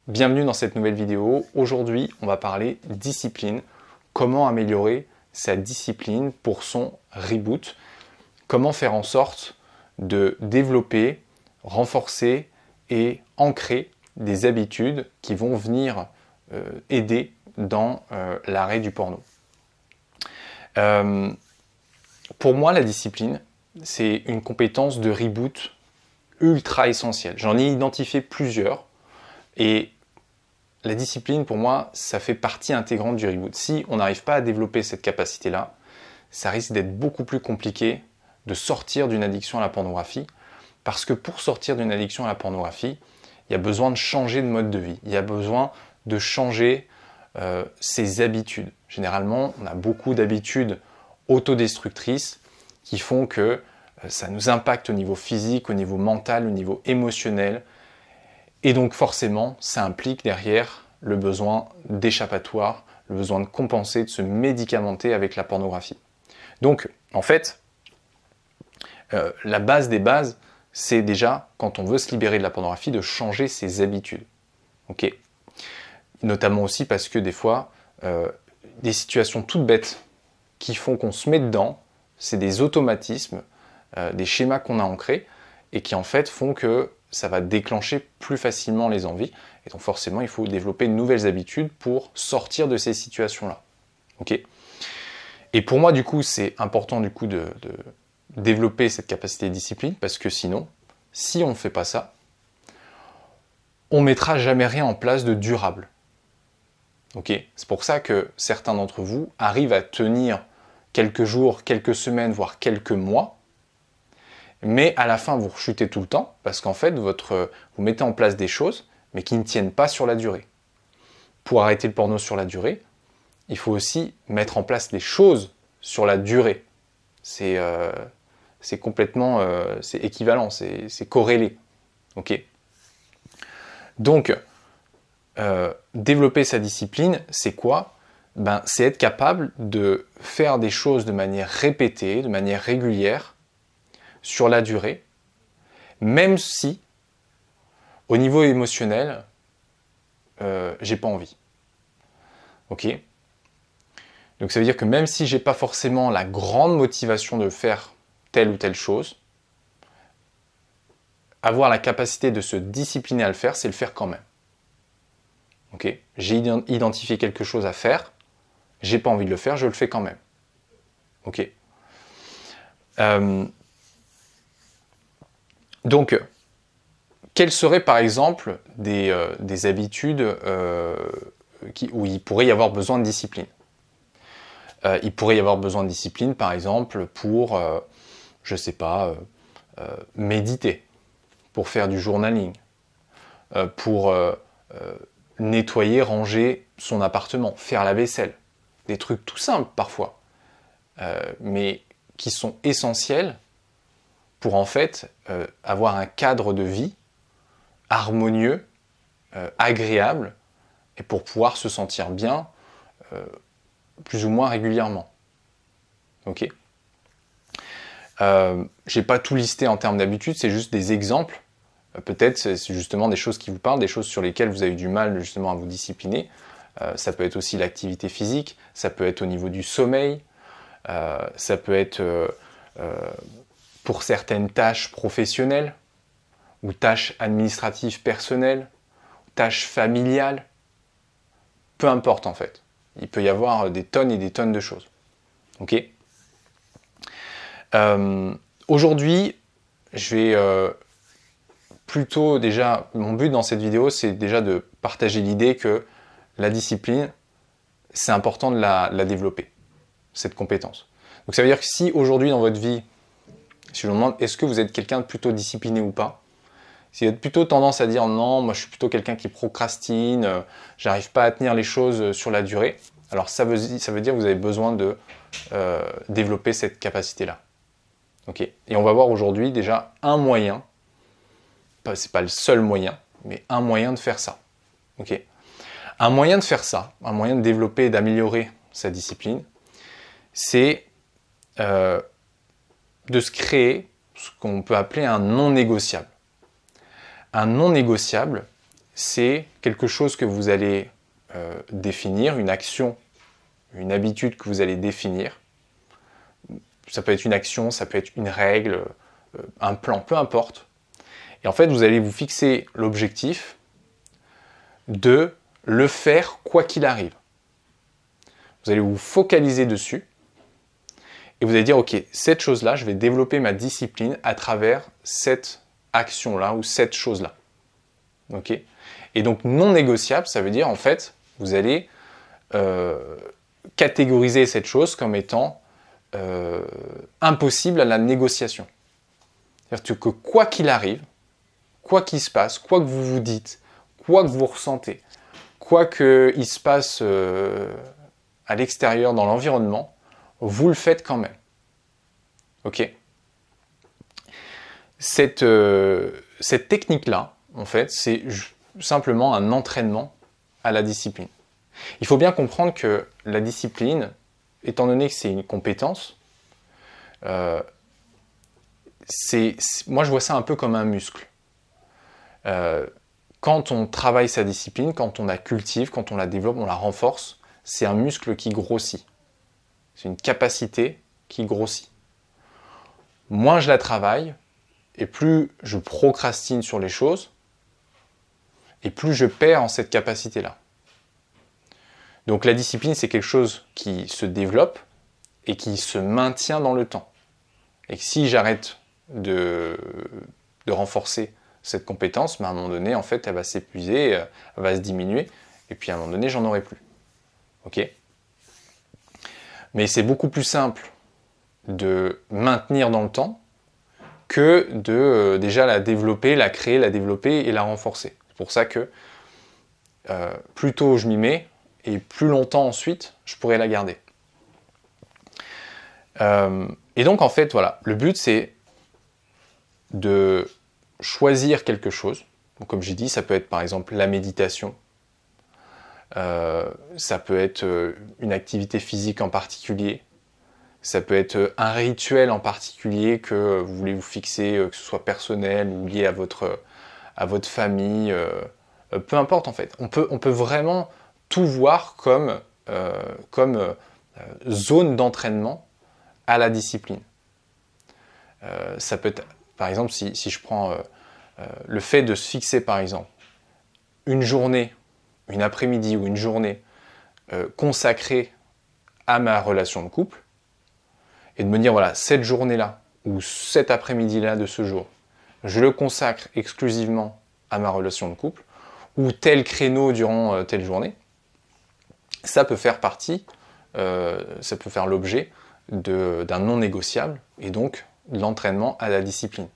Bienvenue dans cette nouvelle vidéo. Aujourd'hui, on va parler discipline. Comment améliorer sa discipline pour son reboot. Comment faire en sorte de développer, renforcer et ancrer des habitudes qui vont venir aider dans l'arrêt du porno. Pour moi, la discipline, c'est une compétence de reboot ultra essentielle. J'en ai identifié plusieurs. Et la discipline, pour moi, ça fait partie intégrante du reboot. Si on n'arrive pas à développer cette capacité-là, ça risque d'être beaucoup plus compliqué de sortir d'une addiction à la pornographie. Parce que pour sortir d'une addiction à la pornographie, il y a besoin de changer de mode de vie. Il y a besoin de changer ses habitudes. Généralement, on a beaucoup d'habitudes autodestructrices qui font que ça nous impacte au niveau physique, au niveau mental, au niveau émotionnel. Et donc forcément, ça implique derrière le besoin d'échappatoire, le besoin de compenser, de se médicamenter avec la pornographie. Donc, en fait, la base des bases, c'est déjà, quand on veut se libérer de la pornographie, de changer ses habitudes. Okay. Notamment aussi parce que des fois, des situations toutes bêtes qui font qu'on se met dedans, c'est des automatismes, des schémas qu'on a ancrés et qui en fait font que ça va déclencher plus facilement les envies. Et donc forcément, il faut développer de nouvelles habitudes pour sortir de ces situations-là. Okay. Et pour moi, du coup, c'est important du coup de développer cette capacité de discipline parce que sinon, si on ne fait pas ça, on ne mettra jamais rien en place de durable. Okay. C'est pour ça que certains d'entre vous arrivent à tenir quelques jours, quelques semaines, voire quelques mois, mais à la fin, vous rechutez tout le temps, parce qu'en fait, vous mettez en place des choses, mais qui ne tiennent pas sur la durée. Pour arrêter le porno sur la durée, il faut aussi mettre en place des choses sur la durée. C'est complètement c'est équivalent, c'est corrélé. Okay. Donc, développer sa discipline, c'est quoi ? C'est être capable de faire des choses de manière répétée, de manière régulière, sur la durée, même si, au niveau émotionnel, j'ai pas envie. Ok ? Donc ça veut dire que même si j'ai pas forcément la grande motivation de faire telle ou telle chose, avoir la capacité de se discipliner à le faire, c'est le faire quand même. Ok ? J'ai identifié quelque chose à faire, j'ai pas envie de le faire, je le fais quand même. Ok ? Donc, quelles seraient par exemple des habitudes où il pourrait y avoir besoin de discipline ? Il pourrait y avoir besoin de discipline par exemple pour, je sais pas, méditer, pour faire du journaling, pour nettoyer, ranger son appartement, faire la vaisselle. Des trucs tout simples parfois, mais qui sont essentiels pour en fait avoir un cadre de vie harmonieux, agréable, et pour pouvoir se sentir bien plus ou moins régulièrement. Ok. J'ai pas tout listé en termes d'habitudes, c'est juste des exemples. Peut-être c'est justement des choses qui vous parlent, des choses sur lesquelles vous avez eu du mal justement à vous discipliner. Ça peut être aussi l'activité physique, ça peut être au niveau du sommeil, ça peut être pour certaines tâches professionnelles, ou tâches administratives personnelles, tâches familiales, peu importe en fait. Il peut y avoir des tonnes et des tonnes de choses. Ok. Aujourd'hui, je vais plutôt déjà, mon but dans cette vidéo, c'est déjà de partager l'idée que la discipline, c'est important de la développer, cette compétence. Donc ça veut dire que si aujourd'hui dans votre vie, si je vous demande est-ce que vous êtes quelqu'un de plutôt discipliné ou pas, si vous avez plutôt tendance à dire non, moi je suis plutôt quelqu'un qui procrastine, j'arrive pas à tenir les choses sur la durée, alors ça veut dire que vous avez besoin de développer cette capacité-là. Okay. Et on va voir aujourd'hui déjà un moyen, c'est pas le seul moyen, mais un moyen de faire ça. Okay. Un moyen de faire ça, un moyen de développer et d'améliorer sa discipline, c'est de se créer ce qu'on peut appeler un non négociable. Un non négociable, c'est quelque chose que vous allez définir, une action, une habitude que vous allez définir. Ça peut être une action, ça peut être une règle, un plan, peu importe. Et en fait, vous allez vous fixer l'objectif de le faire quoi qu'il arrive. Vous allez vous focaliser dessus et vous allez dire, ok, cette chose-là, je vais développer ma discipline à travers cette action-là ou cette chose-là. Ok ? Et donc, non négociable, ça veut dire, en fait, vous allez catégoriser cette chose comme étant impossible à la négociation. C'est-à-dire que quoi qu'il arrive, quoi qu'il se passe, quoi que vous vous dites, quoi que vous ressentez, quoi qu'il se passe à l'extérieur, dans l'environnement, vous le faites quand même. Ok ? Cette technique-là, en fait, c'est simplement un entraînement à la discipline. Il faut bien comprendre que la discipline, étant donné que c'est une compétence, moi je vois ça un peu comme un muscle. Quand on travaille sa discipline, quand on la cultive, quand on la développe, on la renforce, c'est un muscle qui grossit. C'est une capacité qui grossit. Moins je la travaille, et plus je procrastine sur les choses, et plus je perds en cette capacité-là. Donc la discipline, c'est quelque chose qui se développe et qui se maintient dans le temps. Et que si j'arrête de renforcer cette compétence, à un moment donné, en fait, elle va s'épuiser, elle va se diminuer, et puis à un moment donné, j'en aurai plus. Ok ? Mais c'est beaucoup plus simple de maintenir dans le temps que de déjà la développer, la créer, la développer et la renforcer. C'est pour ça que plus tôt je m'y mets, et plus longtemps ensuite, je pourrai la garder. Et donc, en fait, voilà, le but, c'est de choisir quelque chose. Donc, comme j'ai dit, ça peut être par exemple la méditation. Ça peut être une activité physique en particulier. Ça peut être un rituel en particulier que vous voulez vous fixer, que ce soit personnel ou lié à votre famille. Peu importe, en fait. On peut vraiment tout voir comme zone d'entraînement à la discipline. Ça peut être, par exemple, si je prends le fait de se fixer, par exemple, une journée, une après-midi ou une journée consacrée à ma relation de couple, et de me dire, voilà, cette journée-là, ou cet après-midi-là de ce jour, je le consacre exclusivement à ma relation de couple, ou tel créneau durant telle journée, ça peut faire partie, ça peut faire l'objet d'un non négociable, et donc de l'entraînement à la discipline.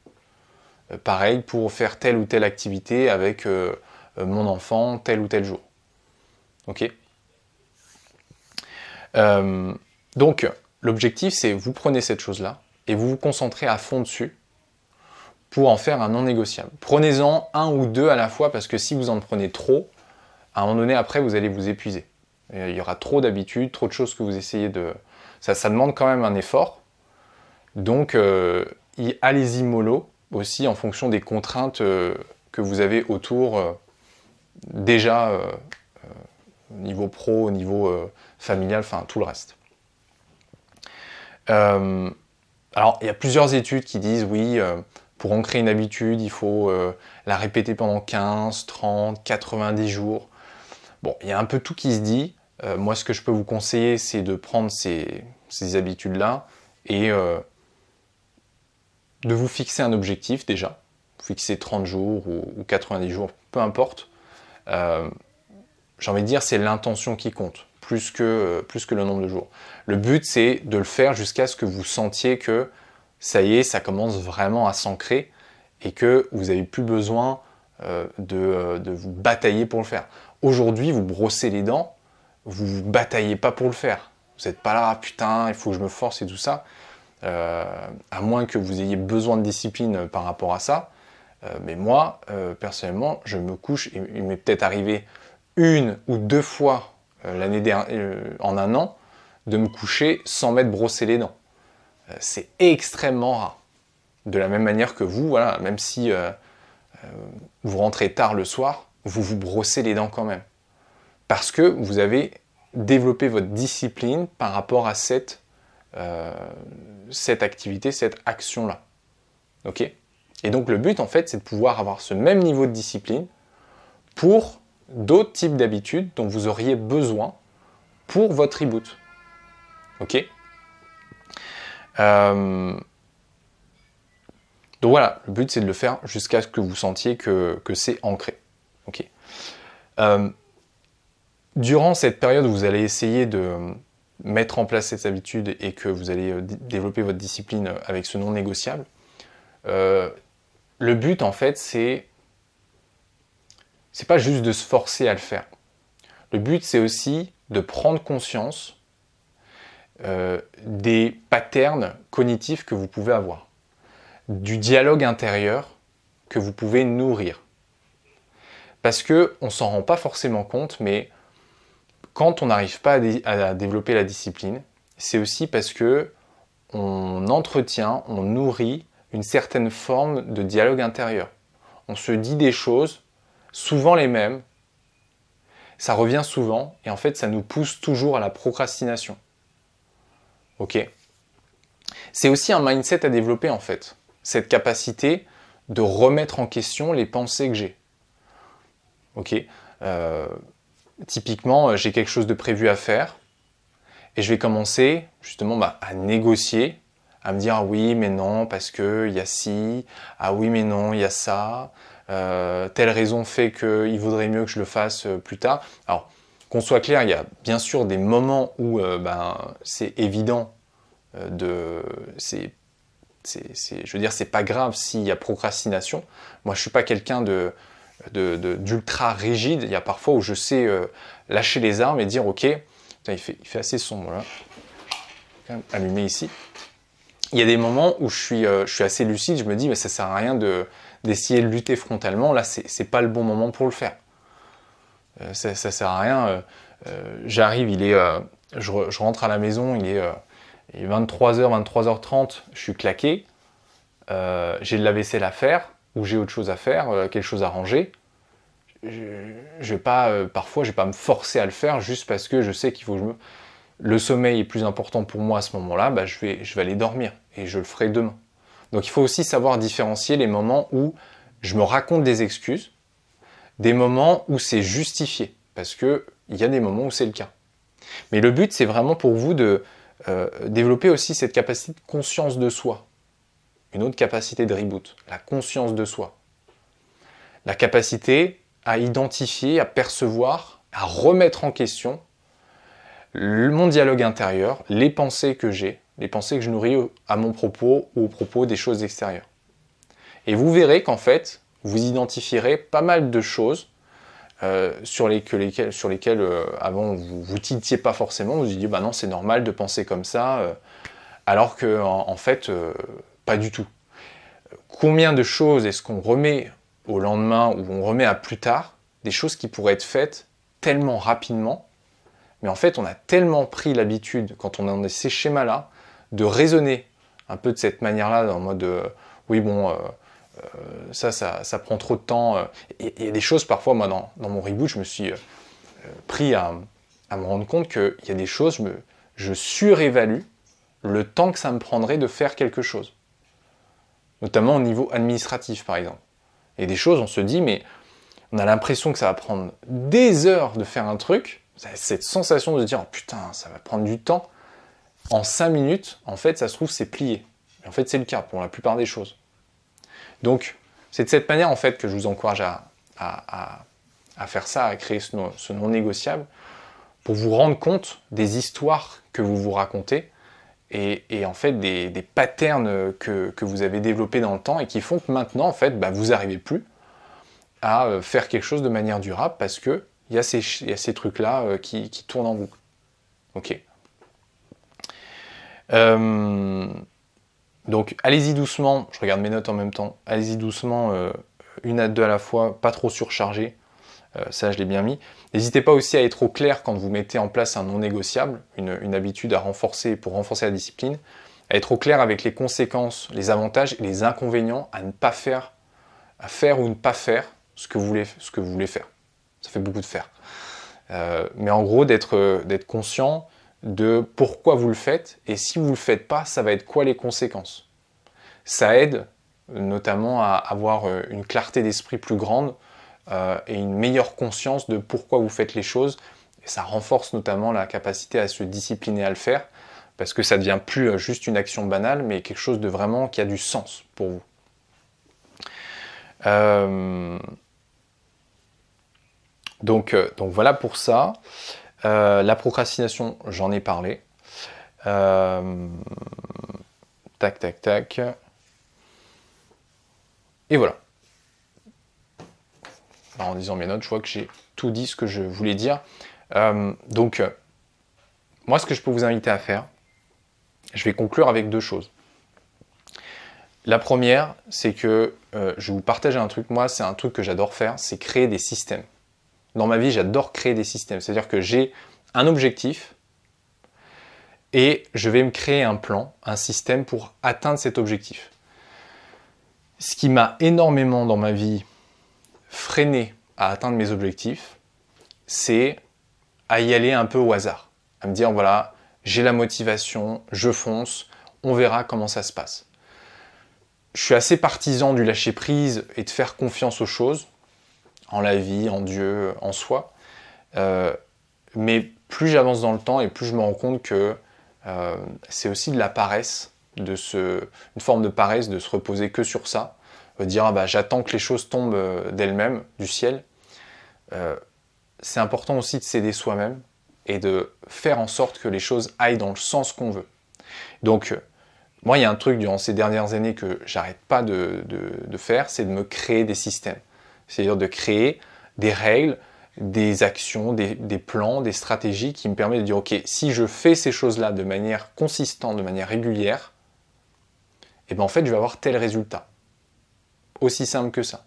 Pareil pour faire telle ou telle activité avec mon enfant tel ou tel jour. Ok ? Donc, l'objectif, c'est vous prenez cette chose-là et vous vous concentrez à fond dessus pour en faire un non négociable. Prenez-en un ou deux à la fois parce que si vous en prenez trop, à un moment donné, après, vous allez vous épuiser. Il y aura trop d'habitudes, trop de choses que vous essayez de... Ça demande quand même un effort. Donc, allez-y mollo aussi en fonction des contraintes que vous avez autour déjà niveau pro, niveau familial, enfin tout le reste. Alors, il y a plusieurs études qui disent, oui, pour ancrer une habitude, il faut la répéter pendant 15, 30, 90 jours. Bon, il y a un peu tout qui se dit. Moi, ce que je peux vous conseiller, c'est de prendre ces habitudes-là et de vous fixer un objectif déjà. Vous fixez 30 jours ou 90 jours, peu importe. J'ai envie de dire, c'est l'intention qui compte, plus que le nombre de jours. Le but, c'est de le faire jusqu'à ce que vous sentiez que ça y est, ça commence vraiment à s'ancrer et que vous n'avez plus besoin de vous batailler pour le faire. Aujourd'hui, vous brossez les dents, vous ne vous bataillez pas pour le faire. Vous n'êtes pas là, putain, il faut que je me force et tout ça. À moins que vous ayez besoin de discipline par rapport à ça. Mais moi, personnellement, je me couche, il m'est peut-être arrivé une ou deux fois en un an, de me coucher sans m'être brossé les dents. C'est extrêmement rare. De la même manière que vous, voilà, même si vous rentrez tard le soir, vous vous brossez les dents quand même. Parce que vous avez développé votre discipline par rapport à cette activité, cette action-là. Ok ? Et donc le but, en fait, c'est de pouvoir avoir ce même niveau de discipline pour d'autres types d'habitudes dont vous auriez besoin pour votre reboot. Ok ? Donc voilà, le but c'est de le faire jusqu'à ce que vous sentiez que c'est ancré. Okay. Durant cette période où vous allez essayer de mettre en place cette habitude et que vous allez développer votre discipline avec ce non négociable, le but en fait c'est pas juste de se forcer à le faire. Le but c'est aussi de prendre conscience des patterns cognitifs que vous pouvez avoir, du dialogue intérieur que vous pouvez nourrir. Parce qu'on ne s'en rend pas forcément compte, mais quand on n'arrive pas à développer la discipline, c'est aussi parce que on entretient, on nourrit une certaine forme de dialogue intérieur. On se dit des choses, souvent les mêmes, ça revient souvent, et en fait ça nous pousse toujours à la procrastination. Ok ? C'est aussi un mindset à développer en fait, cette capacité de remettre en question les pensées que j'ai. Ok ? Typiquement, j'ai quelque chose de prévu à faire, et je vais commencer justement à négocier, à me dire ah oui mais non parce que il y a ci, ah oui mais non il y a ça, telle raison fait qu'il vaudrait mieux que je le fasse plus tard. Alors qu'on soit clair, il y a bien sûr des moments où c'est évident je veux dire, c'est pas grave s'il y a procrastination. Moi, je suis pas quelqu'un d'ultra rigide. Il y a parfois où je sais lâcher les armes et dire ok, putain, il fait assez sombre là. Je vais quand même allumer ici. Il y a des moments où je suis assez lucide. Je me dis mais ça sert à rien d'essayer de lutter frontalement. Là, c'est pas le bon moment pour le faire. Ça sert à rien. J'arrive, je rentre à la maison, il est 23h, 23h30, je suis claqué, j'ai de la vaisselle à faire, ou j'ai autre chose à faire, quelque chose à ranger. Parfois, je vais pas me forcer à le faire juste parce que je sais qu'il faut que le sommeil est plus important pour moi à ce moment-là, je vais aller dormir et je le ferai demain. Donc il faut aussi savoir différencier les moments où je me raconte des excuses, des moments où c'est justifié, parce qu'il y a des moments où c'est le cas. Mais le but, c'est vraiment pour vous de développer aussi cette capacité de conscience de soi. Une autre capacité de reboot, la conscience de soi. La capacité à identifier, à percevoir, à remettre en question mon dialogue intérieur, les pensées que j'ai, les pensées que je nourris à mon propos ou au propos des choses extérieures. Et vous verrez qu'en fait, vous identifierez pas mal de choses sur lesquelles avant vous titiez pas forcément, vous vous disiez bah non c'est normal de penser comme ça, alors que en fait pas du tout. Combien de choses est-ce qu'on remet au lendemain ou on remet à plus tard, des choses qui pourraient être faites tellement rapidement, mais en fait on a tellement pris l'habitude quand on a ces schémas-là de raisonner un peu de cette manière-là en mode oui bon ça prend trop de temps. Il y a des choses, parfois, moi, dans mon reboot, je me suis pris à me rendre compte qu'il y a des choses, je surévalue le temps que ça me prendrait de faire quelque chose. Notamment au niveau administratif, par exemple. Et des choses, on se dit, mais on a l'impression que ça va prendre des heures de faire un truc, cette sensation de se dire, oh, putain, ça va prendre du temps. En 5 minutes, en fait, ça se trouve, c'est plié. Et en fait, c'est le cas pour la plupart des choses. Donc, c'est de cette manière en fait que je vous encourage à faire ça, à créer ce non négociable, pour vous rendre compte des histoires que vous vous racontez et en fait des patterns que vous avez développés dans le temps et qui font que maintenant en fait vous n'arrivez plus à faire quelque chose de manière durable parce que il y a ces trucs-là qui tournent en boucle. Ok. Donc allez-y doucement, je regarde mes notes en même temps, allez-y doucement, une à deux à la fois, pas trop surchargé, ça je l'ai bien mis. N'hésitez pas aussi à être au clair quand vous mettez en place un non négociable, une habitude à renforcer pour renforcer la discipline, à être au clair avec les conséquences, les avantages et les inconvénients à ne pas faire, à faire ou ne pas faire ce que vous voulez faire. Ça fait beaucoup de faire. Mais en gros, d'être conscient de pourquoi vous le faites, et si vous ne le faites pas, ça va être quoi les conséquences. Ça aide notamment à avoir une clarté d'esprit plus grande et une meilleure conscience de pourquoi vous faites les choses. Et ça renforce notamment la capacité à se discipliner à le faire, parce que ça ne devient plus juste une action banale, mais quelque chose de vraiment qui a du sens pour vous. Donc voilà pour ça. La procrastination, j'en ai parlé. Tac, tac, tac. Et voilà. Alors, en disant mes notes, je vois que j'ai tout dit ce que je voulais dire. Moi, ce que je peux vous inviter à faire, je vais conclure avec 2 choses. La première, c'est que je vous partage un truc. Moi, c'est un truc que j'adore faire, c'est créer des systèmes. Dans ma vie, j'adore créer des systèmes. C'est-à-dire que j'ai un objectif et je vais me créer un plan, un système pour atteindre cet objectif. Ce qui m'a énormément dans ma vie freiné à atteindre mes objectifs, c'est à y aller un peu au hasard. À me dire, voilà, j'ai la motivation, je fonce, on verra comment ça se passe. Je suis assez partisan du lâcher prise et de faire confiance aux choses, en la vie, en Dieu, en soi. Mais plus j'avance dans le temps et plus je me rends compte que c'est aussi de la paresse, une forme de paresse de se reposer que sur ça, dire ah bah, j'attends que les choses tombent d'elles-mêmes, du ciel. C'est important aussi de s'aider soi-même et de faire en sorte que les choses aillent dans le sens qu'on veut. Donc, moi, il y a un truc durant ces dernières années que j'arrête pas de faire, c'est de me créer des systèmes. C'est-à-dire de créer des règles, des actions, des plans, des stratégies qui me permettent de dire, ok, si je fais ces choses-là de manière consistante, de manière régulière, et ben en fait, je vais avoir tel résultat. Aussi simple que ça.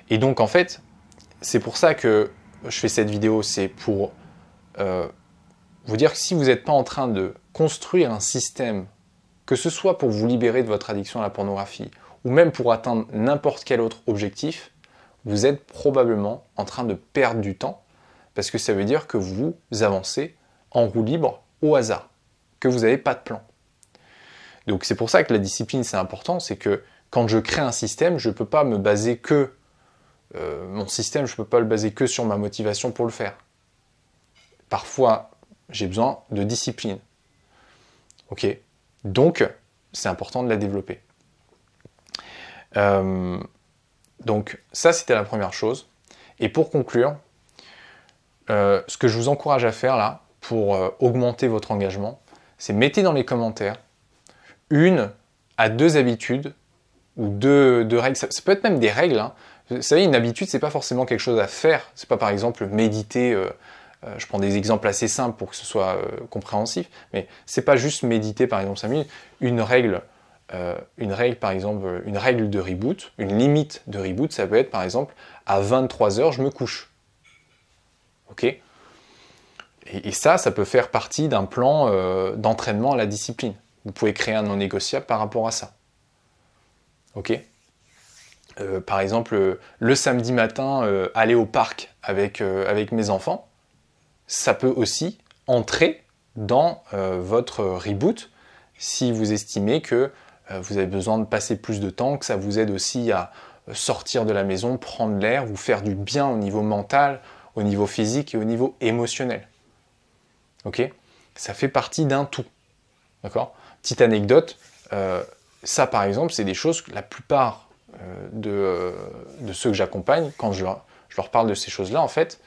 Et donc, en fait, c'est pour ça que je fais cette vidéo, c'est pour vous dire que si vous n'êtes pas en train de construire un système, que ce soit pour vous libérer de votre addiction à la pornographie, ou même pour atteindre n'importe quel autre objectif, vous êtes probablement en train de perdre du temps, parce que ça veut dire que vous avancez en roue libre au hasard, que vous n'avez pas de plan. Donc c'est pour ça que la discipline c'est important, c'est que quand je crée un système, je ne peux pas me baser que mon système, je ne peux pas le baser que sur ma motivation pour le faire. Parfois, j'ai besoin de discipline. Ok ? Donc, c'est important de la développer. Donc, ça, c'était la première chose. Et pour conclure, ce que je vous encourage à faire là, pour augmenter votre engagement, c'est mettez dans les commentaires 1 à 2 habitudes ou deux règles. Ça peut être même des règles. Hein. Vous savez, une habitude, c'est pas forcément quelque chose à faire. C'est pas par exemple méditer. Je prends des exemples assez simples pour que ce soit compréhensif, mais c'est pas juste méditer par exemple 5 minutes. Une règle par exemple, une règle de reboot, une limite de reboot, ça peut être par exemple à 23h je me couche. Ok ? Et ça peut faire partie d'un plan d'entraînement à la discipline. Vous pouvez créer un non négociable par rapport à ça. Ok ? Par exemple, le samedi matin, aller au parc avec mes enfants, ça peut aussi entrer dans votre reboot si vous estimez que vous avez besoin de passer plus de temps, que ça vous aide aussi à sortir de la maison, prendre l'air, vous faire du bien au niveau mental, au niveau physique et au niveau émotionnel. Ok ? Ça fait partie d'un tout. D'accord ? Petite anecdote, ça par exemple, c'est des choses que la plupart de ceux que j'accompagne, quand je leur parle de ces choses-là, en fait,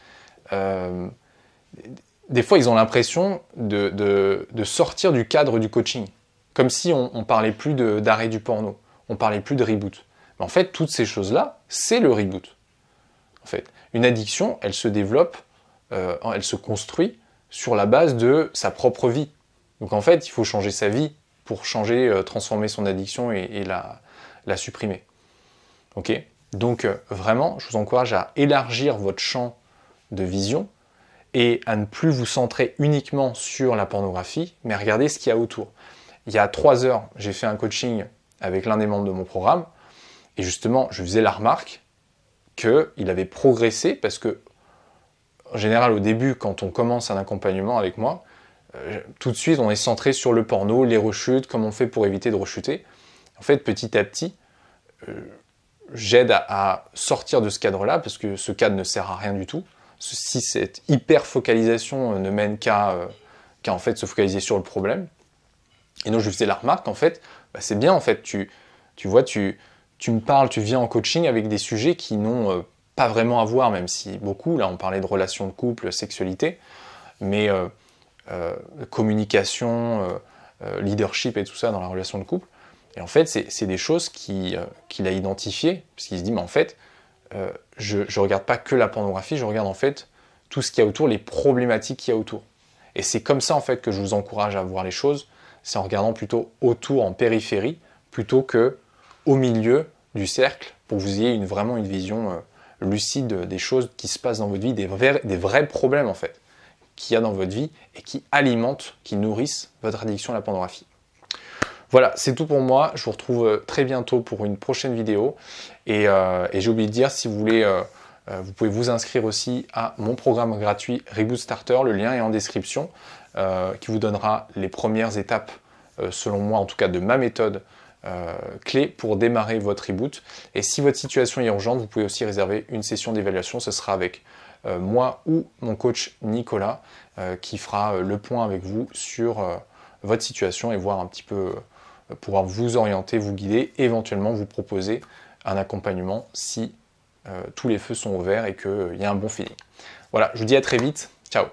des fois, ils ont l'impression de sortir du cadre du coaching. Comme si on parlait plus d'arrêt du porno, on parlait plus de reboot. Mais en fait, toutes ces choses-là, c'est le reboot. En fait, une addiction, elle se développe, elle se construit sur la base de sa propre vie. Donc en fait, il faut changer sa vie pour transformer son addiction et la supprimer. Ok ? Donc vraiment, je vous encourage à élargir votre champ de vision et à ne plus vous centrer uniquement sur la pornographie, mais regarder ce qu'il y a autour. Il y a 3 heures, j'ai fait un coaching avec l'un des membres de mon programme, et justement, je faisais la remarque qu'il avait progressé, parce que, en général, au début, quand on commence un accompagnement avec moi, tout de suite, on est centré sur le porno, les rechutes, comment on fait pour éviter de rechuter. En fait, petit à petit, j'aide à sortir de ce cadre-là, parce que ce cadre ne sert à rien du tout. Si cette hyper-focalisation ne mène qu'à en fait se focaliser sur le problème. Et donc je lui faisais la remarque, en fait, bah, c'est bien, en fait, tu vois, tu me parles, tu viens en coaching avec des sujets qui n'ont pas vraiment à voir, même si beaucoup, là on parlait de relations de couple, sexualité, mais communication, leadership et tout ça dans la relation de couple. Et en fait, c'est des choses qu'il a identifiées, parce qu'il se dit, mais en fait, je ne regarde pas que la pornographie, je regarde en fait tout ce qu'il y a autour, les problématiques qu'il y a autour. Et c'est comme ça en fait que je vous encourage à voir les choses, c'est en regardant plutôt autour, en périphérie, plutôt que au milieu du cercle, pour que vous ayez vraiment une vision lucide des choses qui se passent dans votre vie, des vrais problèmes en fait, qu'il y a dans votre vie et qui alimentent, qui nourrissent votre addiction à la pornographie. Voilà, c'est tout pour moi. Je vous retrouve très bientôt pour une prochaine vidéo. Et j'ai oublié de dire, si vous voulez, vous pouvez vous inscrire aussi à mon programme gratuit Reboot Starter. Le lien est en description, qui vous donnera les premières étapes, selon moi en tout cas, de ma méthode clé pour démarrer votre reboot. Et si votre situation est urgente, vous pouvez aussi réserver une session d'évaluation. Ce sera avec moi ou mon coach Nicolas, qui fera le point avec vous sur votre situation et voir un petit peu... pouvoir vous orienter, vous guider, éventuellement vous proposer un accompagnement si tous les feux sont ouverts et qu'il y a un bon feeling. Voilà, je vous dis à très vite. Ciao.